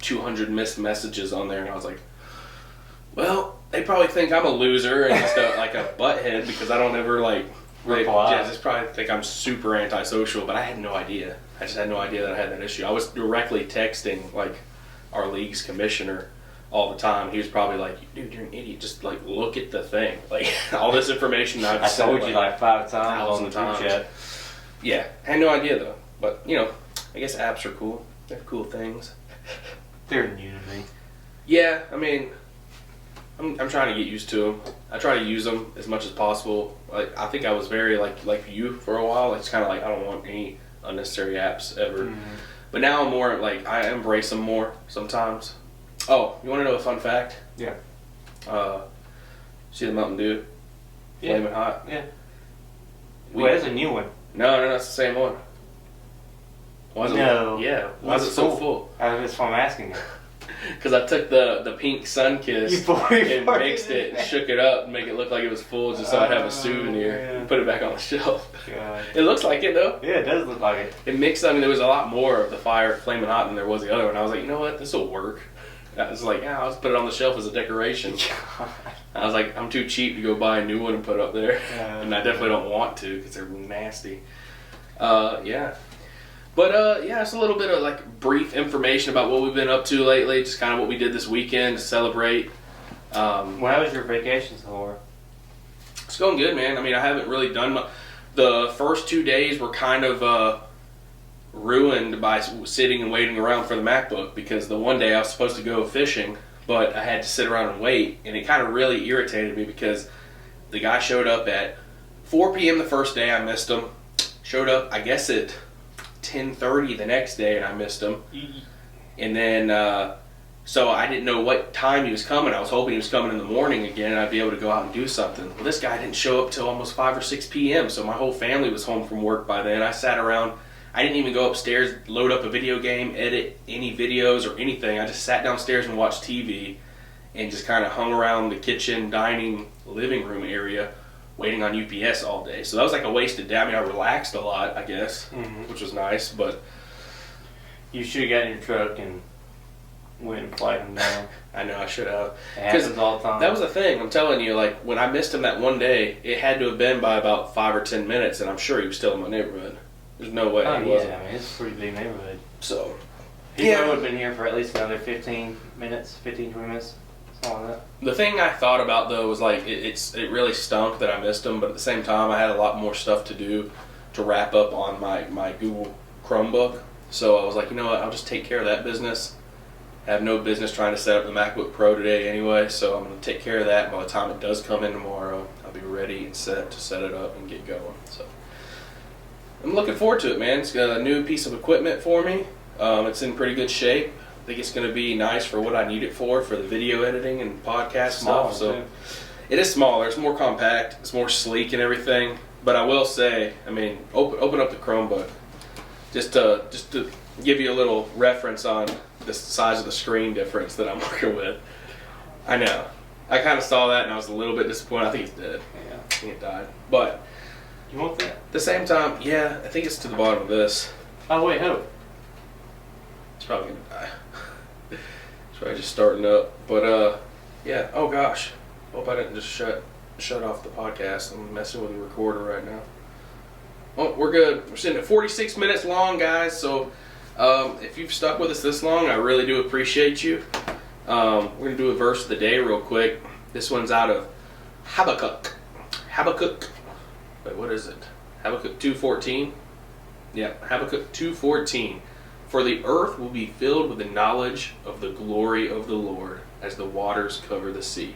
200 missed messages on there, and I was like, well, they probably think I'm a loser and just like a butthead because I don't ever like just probably think I'm super antisocial, but I had no idea. I just had no idea that I had that issue. I was directly texting like our league's commissioner all the time. He was probably like, dude, you're an idiot. Just like look at the thing. Like all this information I've I told you like 5 times on the group chat. Yeah, I had no idea though. But I guess apps are cool. They're cool things. They're new to me. Yeah, I mean, I'm trying to get used to them. I try to use them as much as possible. Like I think I was very like you for a while. Like, it's kind of like I don't want any unnecessary apps ever. Mm-hmm. But now I'm more like I embrace them more sometimes. Oh, you want to know a fun fact? Yeah. See the Mountain Dew? Yeah. Flaming Hot? Yeah. Wait, that's a new one. No, that's the same one. Why is it so full? That's why I'm asking you. Because I took the pink Sunkist and mixed it and shook it up and make it look like it was full just so I'd have a souvenir and put it back on the shelf. God. It looks like it though. Yeah, it does look like it. It mixed, there was a lot more of the Fire Flaming Hot than there was the other one. I was like, you know what, this will work. I was like, I'll just put it on the shelf as a decoration. God. I was like, I'm too cheap to go buy a new one and put up there. And I definitely don't want to because they're nasty. Yeah. But it's a little bit of like brief information about what we've been up to lately, just kind of what we did this weekend to celebrate. How was your vacation so far? It's going good, man. I mean, I haven't really done much. The first 2 days were kind of ruined by sitting and waiting around for the MacBook, because the one day I was supposed to go fishing, but I had to sit around and wait, and it kind of really irritated me because the guy showed up at 4 p.m. the first day. I missed him. Showed up, I guess, at 10:30 the next day, and I missed him. And then so I didn't know what time he was coming. I was hoping he was coming in the morning again and I'd be able to go out and do something. Well, this guy didn't show up till almost 5 or 6 p.m. so my whole family was home from work by then. I sat around. I didn't even go upstairs, load up a video game, edit any videos or anything. I just sat downstairs and watched TV and just kind of hung around the kitchen, dining, living room area waiting on UPS all day. So that was like a wasted day. I mean, I relaxed a lot, I guess, which was nice, but you should have gotten in your truck and went and flagged him down. I know I should have. It happens all the time. That was the thing. I'm telling you, like when I missed him that one day, it had to have been by about 5 or 10 minutes, and I'm sure he was still in my neighborhood. There's no way he wasn't. I mean, it's a pretty big neighborhood. So, He probably would have been here for at least another 15 minutes, 15, 20 minutes, something like that. The thing I thought about though was like it really stunk that I missed him, but at the same time I had a lot more stuff to do to wrap up on my Google Chromebook. So I was like, you know what, I'll just take care of that business. I have no business trying to set up the MacBook Pro today anyway, so I'm going to take care of that. By the time it does come in tomorrow, I'll be ready and set to set it up and get going. So I'm looking forward to it, man. It's got a new piece of equipment for me. It's in pretty good shape. I think it's going to be nice for what I need it for the video editing and podcast stuff. So it is smaller. It's more compact. It's more sleek and everything. But I will say, I mean, open up the Chromebook just to give you a little reference on the size of the screen difference that I'm working with. I know. I kind of saw that and I was a little bit disappointed. I think it's dead. Yeah. I think it died. But you want that? at the same time, yeah, I think it's to the bottom of this. Oh wait, hope. It's probably gonna die. It's probably just starting up. But yeah. Oh gosh. Hope I didn't just shut off the podcast. I'm messing with the recorder right now. Oh, we're good. We're sitting at 46 minutes long, guys. So if you've stuck with us this long, I really do appreciate you. We're gonna do a verse of the day real quick. This one's out of Habakkuk. Wait, what is it? Habakkuk 2:14. Yeah, Habakkuk 2:14. For the earth will be filled with the knowledge of the glory of the Lord as the waters cover the sea.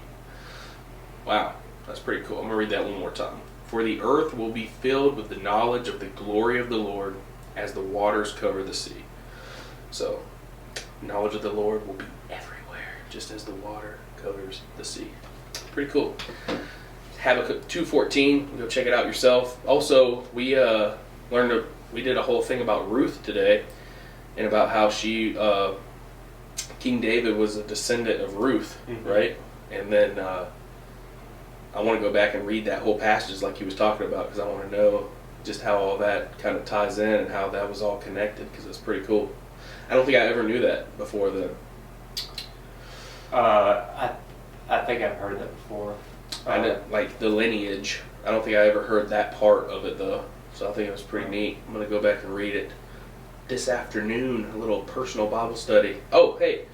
Wow, that's pretty cool. I'm going to read that one more time. For the earth will be filled with the knowledge of the glory of the Lord as the waters cover the sea. So, knowledge of the Lord will be everywhere, just as the water covers the sea. Pretty cool. Habakkuk 2:14. Go check it out yourself. Also, we did a whole thing about Ruth today, and about how she, King David was a descendant of Ruth, right? And then I want to go back and read that whole passage like he was talking about, because I want to know just how all that kind of ties in and how that was all connected, because it's pretty cool. I don't think I ever knew that before then. I think I've heard that before. I didn't, like the lineage. I don't think I ever heard that part of it though, so I think it was pretty neat. I'm gonna go back and read it this afternoon. A little personal Bible study. Oh, hey,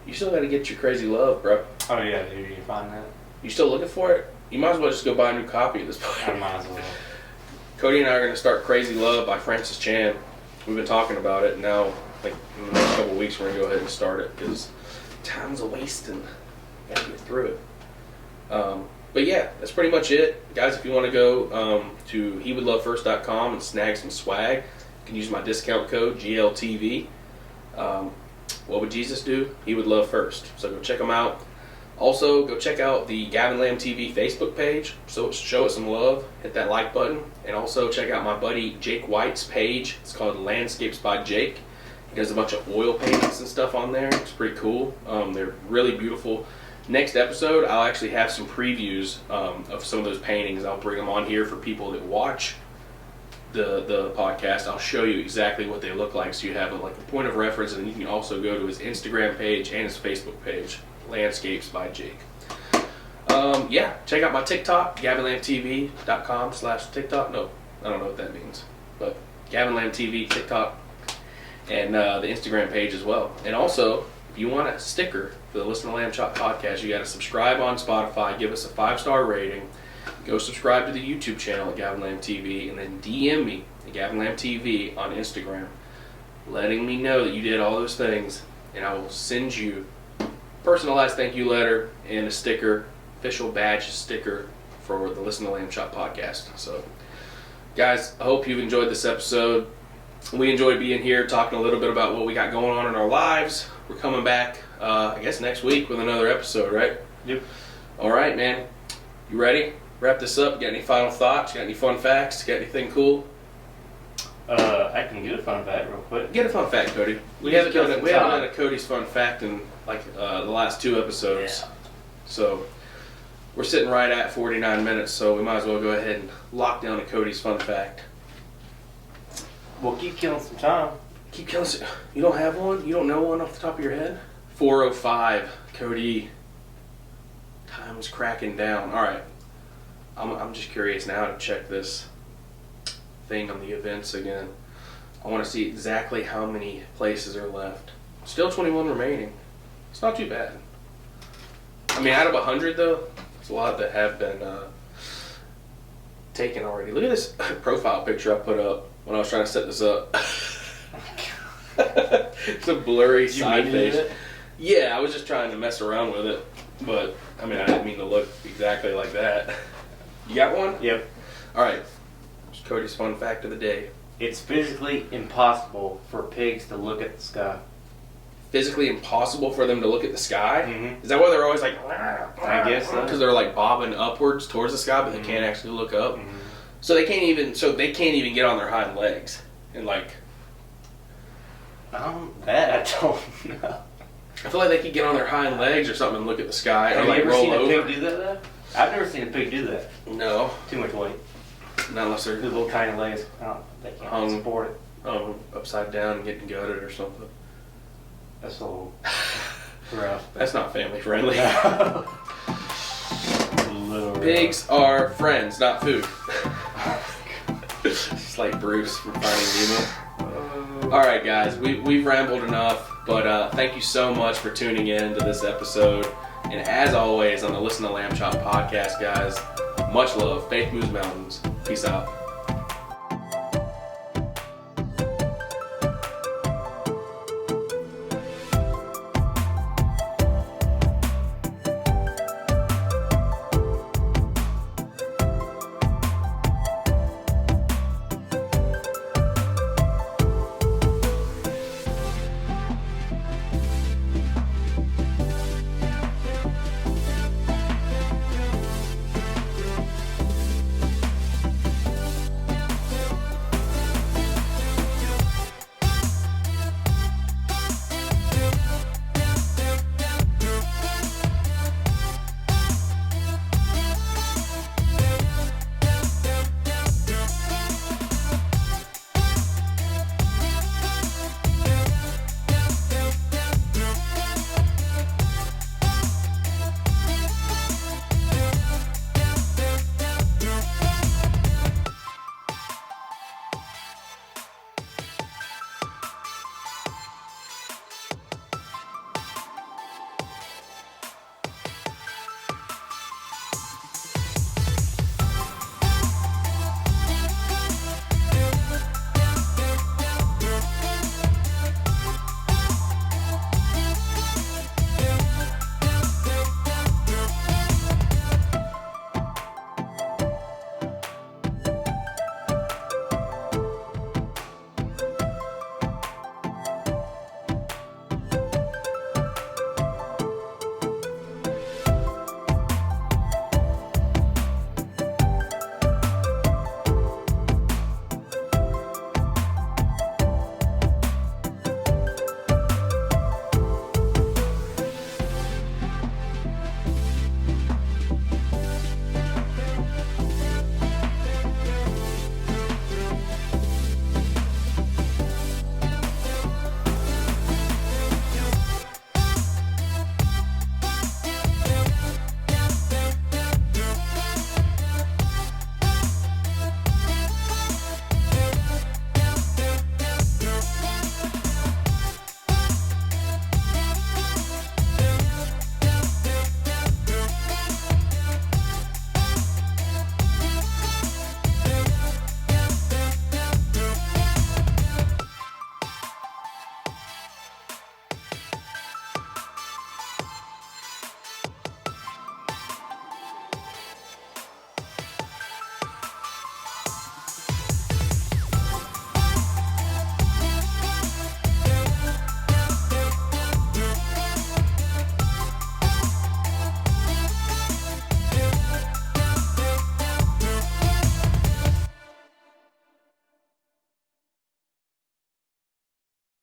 you still got to get your Crazy Love, bro. Oh yeah, dude, you find that? You still looking for it? You might as well just go buy a new copy at this point. I might as well. Cody and I are going to start Crazy Love by Francis Chan. We've been talking about it, and now, like, in the next couple of weeks, we're going to go ahead and start it, because time's a wasting. Got to get through it. But yeah, that's pretty much it. Guys, if you want to go to hewouldlovefirst.com and snag some swag, you can use my discount code, GLTV. What would Jesus do? He would love first. So go check them out. Also, go check out the Gavin Lamb TV Facebook page. So show it some love. Hit that like button. And also check out my buddy Jake White's page. It's called Landscapes by Jake. He does a bunch of oil paintings and stuff on there. It's pretty cool. They're really beautiful. Next episode, I'll actually have some previews of some of those paintings. I'll bring them on here for people that watch the podcast. I'll show you exactly what they look like, so you have a point of reference, and you can also go to his Instagram page and his Facebook page, Landscapes by Jake. Yeah, check out my TikTok, GavinLambTV.com/TikTok. No, I don't know what that means, but Gavin Lamb TV, TikTok, and the Instagram page as well. And also, if you want a sticker for the Listen to Lamb Chop podcast, you got to subscribe on Spotify, give us a 5-star rating. Go subscribe to the YouTube channel at Gavin Lamb TV, and then DM me at Gavin Lamb TV on Instagram, letting me know that you did all those things, and I will send you a personalized thank you letter and a sticker, official badge sticker for the Listen to Lamb Chop podcast. So, guys, I hope you've enjoyed this episode. We enjoyed being here, talking a little bit about what we got going on in our lives. We're coming back, I guess, next week with another episode, right? Yep. All right, man. You ready? Wrap this up. Got any final thoughts? Got any fun facts? Got anything cool? I can get a fun fact real quick. Get a fun fact, Cody. We haven't done a Cody's fun fact in the last 2 episodes. Yeah. So we're sitting right at 49 minutes, so we might as well go ahead and lock down a Cody's fun fact. We'll keep killing some time. Keep killing some. You don't have one? You don't know one off the top of your head? 4:05. Cody, time's cracking down. All right. I'm just curious now to check this thing on the events again. I want to see exactly how many places are left. Still 21 remaining. It's not too bad. I mean, out of 100 though, it's a lot that have been taken already. Look at this profile picture I put up when I was trying to set this up. It's a blurry side face. Yeah, I was just trying to mess around with it, but I mean, I didn't mean to look exactly like that. You got one? Yep. All right. It's Cody's fun fact of the day. It's physically impossible for pigs to look at the sky. Physically impossible for them to look at the sky? Mm-hmm. Is that why they're always like... I guess so. Because they're like bobbing upwards towards the sky, but they can't actually look up. Mm-hmm. So they can't even get on their hind legs and like... That I don't know. I feel like they could get on their hind legs or something and look at the sky Have or like you ever roll seen over. a pig do that though? I've never seen a pig do that. No, Too much weight. not unless they're The little tiny legs. They can't support it. Upside down and getting gutted or something. That's a little rough. That's not family friendly. A little rough. Pigs are friends, not food. It's like Bruce from Finding Nemo. All right, guys, we've rambled enough, but thank you so much for tuning in to this episode. And as always, on the Listen to Lamb Chop podcast, guys, much love. Faith moves mountains. Peace out.